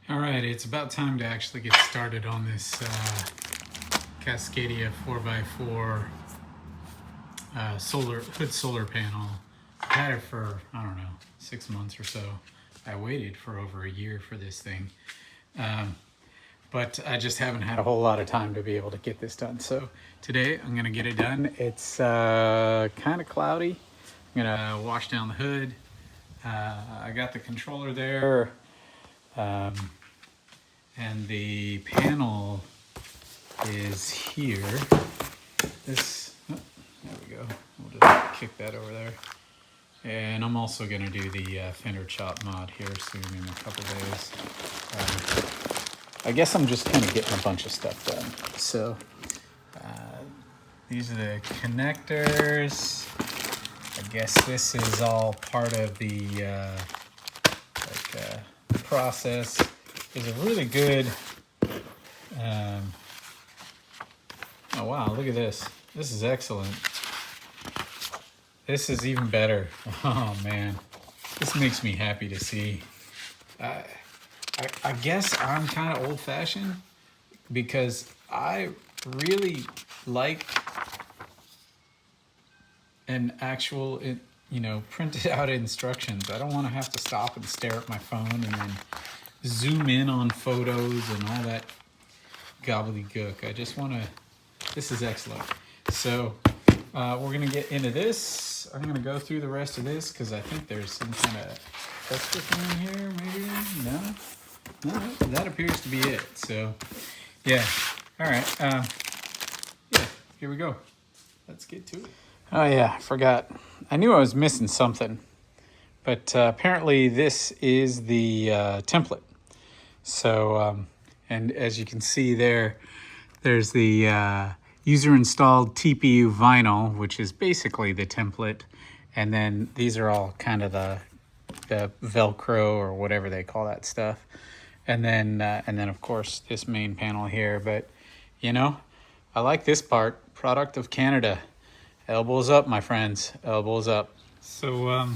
All right, it's about time to actually get started on this Cascadia 4x4 solar panel. I've had it for, I don't know, 6 months or so. I waited for over a year for this thing. But I just haven't had a whole lot of time to be able to get this done. So today I'm gonna get it done. It's kind of cloudy. I'm gonna wash down the hood. I got the controller there. And the panel is here. This, oh, there we go. We'll just kick that over there. And I'm also gonna do the fender chop mod here soon in a couple days. I guess I'm just kind of getting a bunch of stuff done. So these are the connectors. I guess this is all part of the process. Is a really good, oh wow, look at this. This is excellent. This is even better. Oh man, this makes me happy to see. I guess I'm kind of old-fashioned because I really like an actual, printed out instructions. I don't want to have to stop and stare at my phone and then zoom in on photos and all that gobbledygook. I just want to, this is excellent. So we're going to get into this. I'm going to go through the rest of this because I think there's some kind of extra thing in here, maybe? No, that appears to be it. So yeah, all right. Yeah, here we go. Let's get to it. Oh yeah, I forgot. I knew I was missing something, but apparently this is the template. So, and as you can see there's the user installed TPU vinyl, which is basically the template. And then these are all kind of the Velcro or whatever they call that stuff. And then of course this main panel here. But I like this part, product of Canada. Elbows up, my friends, elbows up. So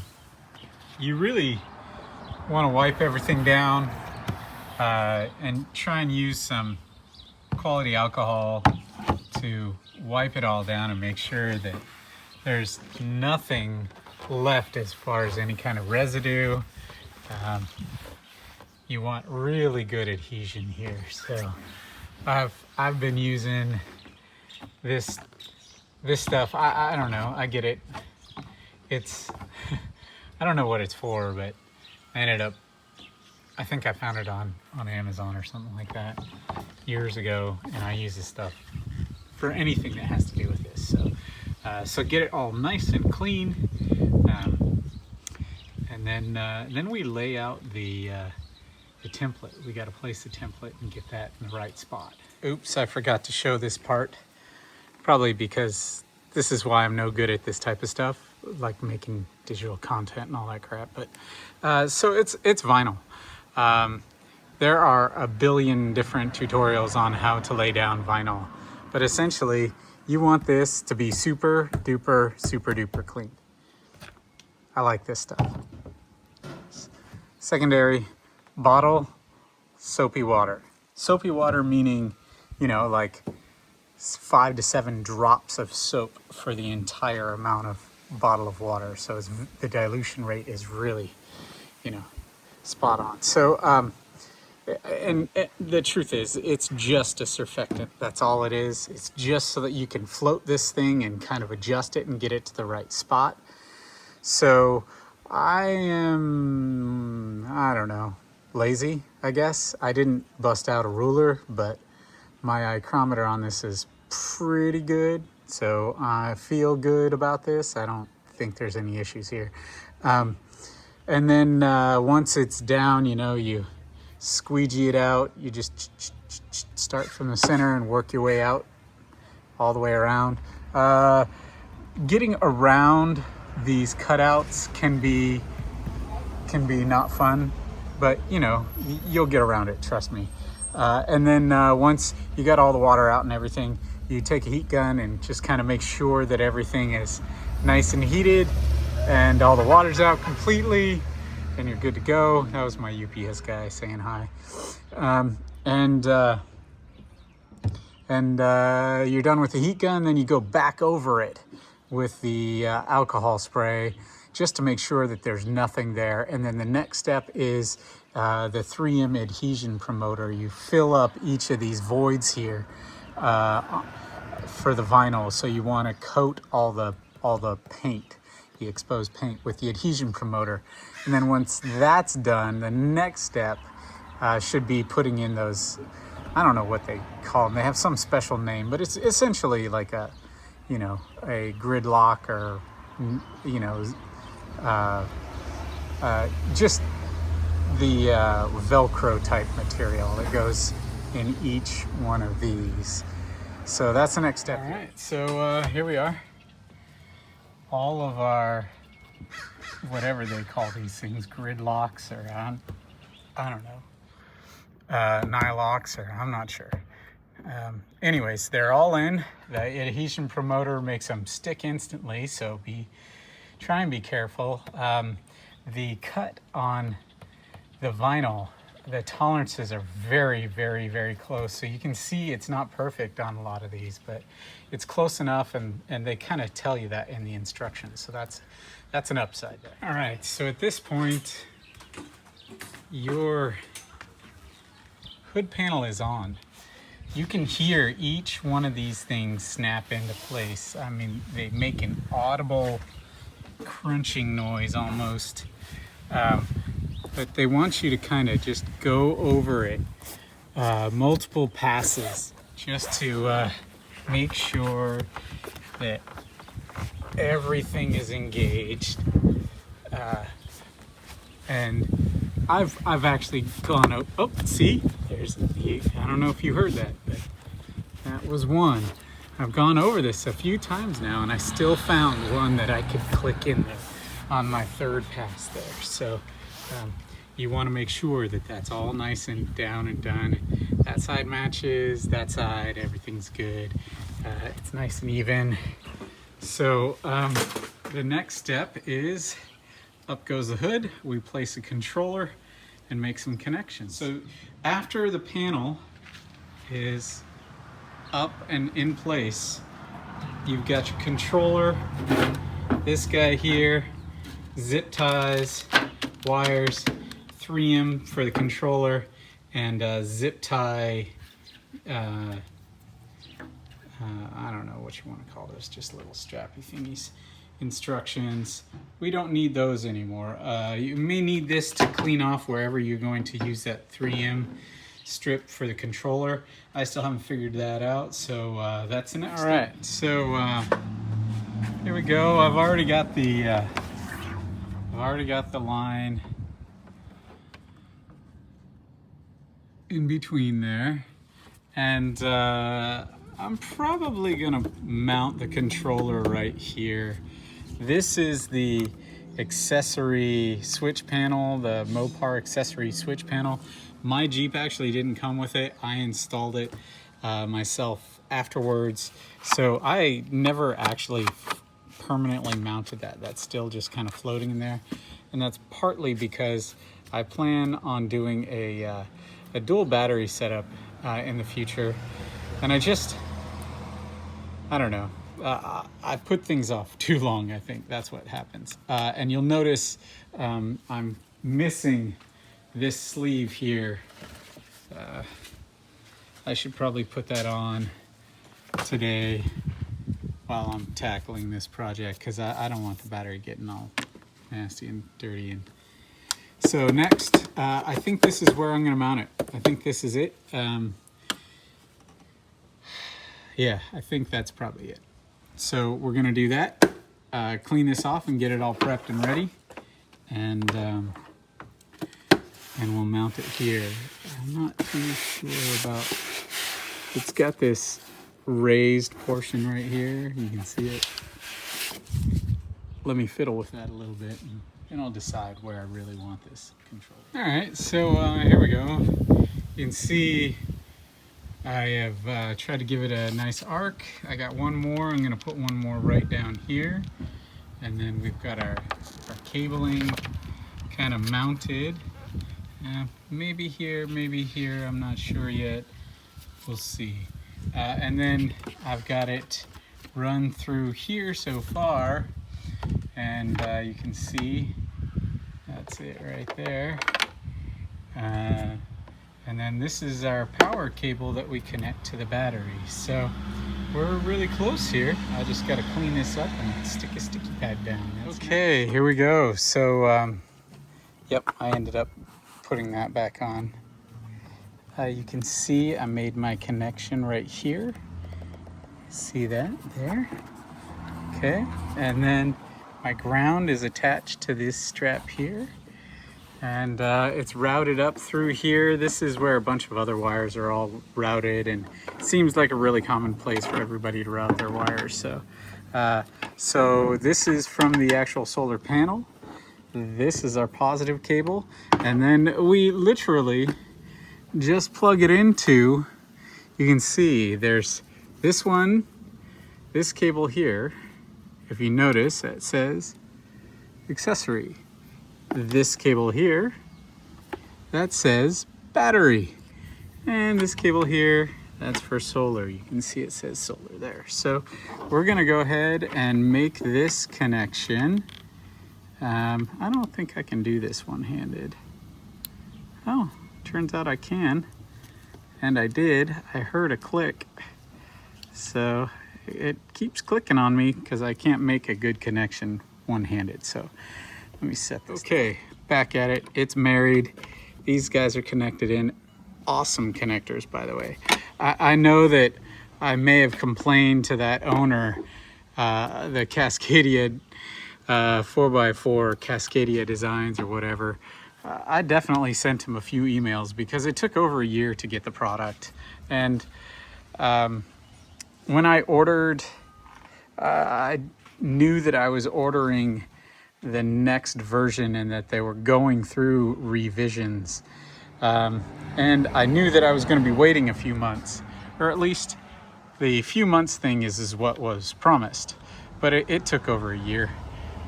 you really want to wipe everything down and try and use some quality alcohol to wipe it all down and make sure that there's nothing left as far as any kind of residue. You want really good adhesion here. So I've been using this stuff. I don't know, I get it. It's I don't know what it's for, but I think I found it on Amazon or something like that years ago, and I use this stuff for anything that has to do with this. So get it all nice and clean, and then we lay out the template. We got to place the template and get that in the right spot. Oops, I forgot to show this part. Probably because this is why I'm no good at this type of stuff, like making digital content and all that crap. But so it's vinyl. There are a billion different tutorials on how to lay down vinyl, but essentially you want this to be super duper clean. I like this stuff. Secondary, bottle, soapy water. Soapy water meaning, like 5 to 7 drops of soap for the entire amount of bottle of water. So the dilution rate is really, spot on. So, and the truth is, it's just a surfactant. That's all it is. It's just so that you can float this thing and kind of adjust it and get it to the right spot. So I don't know, lazy, I guess. I didn't bust out a ruler, but my micrometer on this is pretty good, so I feel good about this. I don't think there's any issues here. And then once it's down, you squeegee it out. You just start from the center and work your way out all the way around. Getting around these cutouts can be not fun, but you'll get around it, trust me. And then once you got all the water out and everything, you take a heat gun and just kind of make sure that everything is nice and heated and all the water's out completely. and you're good to go. That was my UPS guy saying hi. You're done with the heat gun, then you go back over it with the alcohol spray just to make sure that there's nothing there. And then the next step is the 3M adhesion promoter. You fill up each of these voids here for the vinyl. So you want to coat all the paint, the exposed paint, with the adhesion promoter. And then once that's done, the next step should be putting in those, I don't know what they call them. They have some special name, but it's essentially like a, you know, a gridlock or, you know, just the Velcro type material that goes in each one of these. So that's the next step. All right, so here we are. All of our, whatever they call these things, gridlocks or I don't know. Nylox, or I'm not sure. Anyways, they're all in. The adhesion promoter makes them stick instantly, so try and be careful. The cut on the vinyl, the tolerances are very, very, very close. So you can see it's not perfect on a lot of these, but it's close enough, and they kind of tell you that in the instructions. So that's an upside there. All right, so at this point, your hood panel is on. You can hear each one of these things snap into place. I mean, they make an audible crunching noise almost. But they want you to kind of just go over it multiple passes just to make sure that everything is engaged. And I've actually gone oh, see, there's I don't know if you heard that, but that was one. I've gone over this a few times now, and I still found one that I could click in there on my third pass there. So you want to make sure that that's all nice and down and done. That side matches, that side, everything's good. It's nice and even. So the next step is up goes the hood, we place a controller and make some connections. So after the panel is up and in place, you've got your controller, this guy here, zip ties, wires, 3M for the controller, and zip tie, I don't know what you want to call this, just little strappy thingies. Instructions. We don't need those anymore. You may need this to clean off wherever you're going to use that 3M strip for the controller. I still haven't figured that out, so that's the next. All right, so here we go. I've already got the line in between there, and I'm probably gonna mount the controller right here. This is the accessory switch panel, the Mopar accessory switch panel. My Jeep actually didn't come with it. I installed it myself afterwards. So I never actually permanently mounted that. That's still just kind of floating in there. And that's partly because I plan on doing a dual battery setup in the future. And I don't know. I put things off too long, I think. That's what happens. And you'll notice I'm missing this sleeve here. I should probably put that on today while I'm tackling this project, because I don't want the battery getting all nasty and dirty. And so next, I think this is where I'm going to mount it. I think this is it. Yeah, I think that's probably it. So we're gonna do that, clean this off and get it all prepped and ready, and we'll mount it here. I'm not too sure about, it's got this raised portion right here, you can see it. Let me fiddle with that a little bit, and then I'll decide where I really want this control. All right, so here we go. You can see I have tried to give it a nice arc. I got one more. I'm going to put one more right down here. And then we've got our cabling kind of mounted. Maybe here, I'm not sure yet. We'll see. And then I've got it run through here so far, and you can see that's it right there. And then this is our power cable that we connect to the battery. So we're really close here. I just got to clean this up and stick a sticky pad down. Okay, nice. Here we go. So, yep, I ended up putting that back on. You can see I made my connection right here. See that there? Okay, and then my ground is attached to this strap here. And it's routed up through here. This is where a bunch of other wires are all routed, and it seems like a really common place for everybody to route their wires. So this is from the actual solar panel. This is our positive cable, and then we literally just plug it into, you can see there's this one, this cable here. If you notice, it says accessory. This cable here, that says battery. And this cable here, that's for solar. You can see it says solar there. So we're gonna go ahead and make this connection. I don't think I can do this one-handed. Oh, turns out I can. And I did. I heard a click. So it keeps clicking on me because I can't make a good connection one-handed. So let me set this. Okay, back at it. It's married. These guys are connected in. Awesome connectors, by the way. I know that I may have complained to that owner, the Cascadia 4x4 Cascadia Designs or whatever. I definitely sent him a few emails because it took over a year to get the product. And when I ordered, I knew that I was ordering the next version and that they were going through revisions. And I knew that I was going to be waiting a few months, or at least the few months thing is what was promised. But it took over a year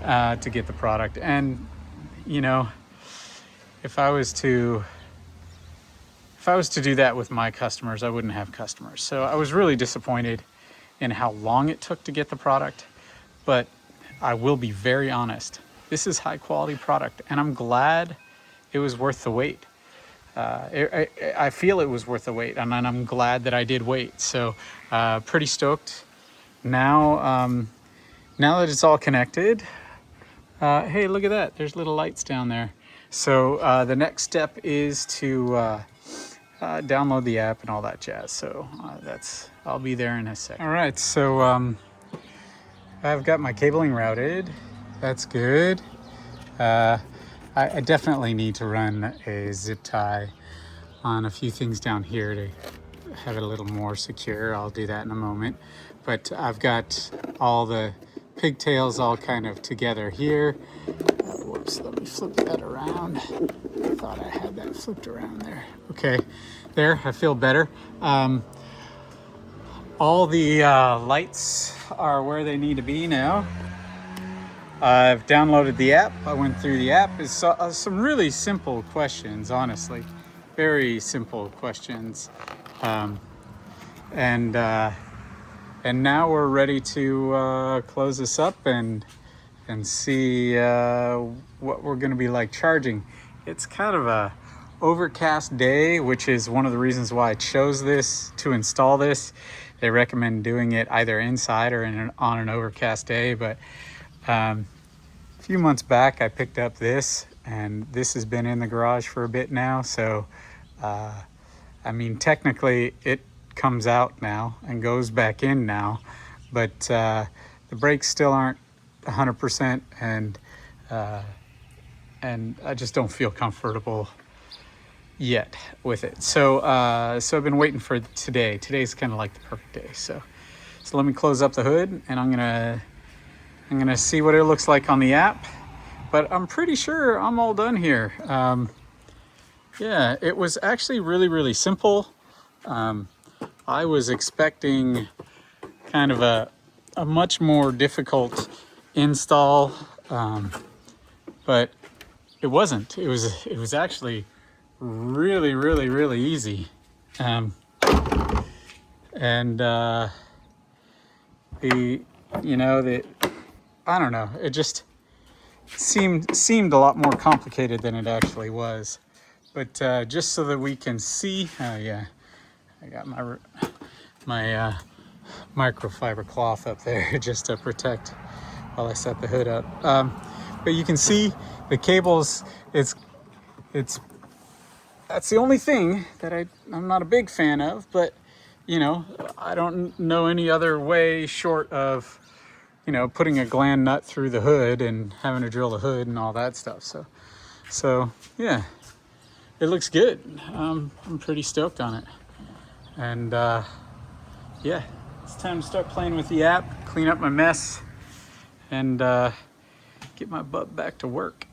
to get the product. And, you know, if I was to do that with my customers, I wouldn't have customers. So I was really disappointed in how long it took to get the product. But I will be very honest, this is high quality product, and I'm glad it was worth the wait. I feel it was worth the wait, and I'm glad that I did wait. So pretty stoked. Now that it's all connected, hey, look at that. There's little lights down there. So the next step is to download the app and all that jazz. So I'll be there in a second. All right, so I've got my cabling routed. That's good. I definitely need to run a zip tie on a few things down here to have it a little more secure. I'll do that in a moment. But I've got all the pigtails all kind of together here. Whoops, let me flip that around. I thought I had that flipped around there. Okay, there, I feel better. All the lights are where they need to be now. I've downloaded the app. I went through the app. It's some really simple questions, honestly. Very simple questions. And now we're ready to close this up and see what we're going to be like charging. It's kind of a overcast day, which is one of the reasons why I chose this to install this. They recommend doing it either inside or on an overcast day, but a few months back I picked up this, and this has been in the garage for a bit now. So I mean, technically it comes out now and goes back in now, but the brakes still aren't 100%, and I just don't feel comfortable yet with it. So I've been waiting for today. Today's kind of like the perfect day. So let me close up the hood, and I'm gonna see what it looks like on the app. But I'm pretty sure I'm all done here. Yeah, it was actually really, really simple. I was expecting kind of a much more difficult install, but it wasn't. It was actually really, really, really easy. And the I don't know, it just seemed a lot more complicated than it actually was. But just so that we can see, yeah, I got my microfiber cloth up there just to protect while I set the hood up. But you can see the cables. That's the only thing that I'm not a big fan of, but I don't know any other way short of, putting a gland nut through the hood and having to drill the hood and all that stuff. So yeah, it looks good. I'm pretty stoked on it. And yeah, it's time to start playing with the app, clean up my mess, and get my butt back to work.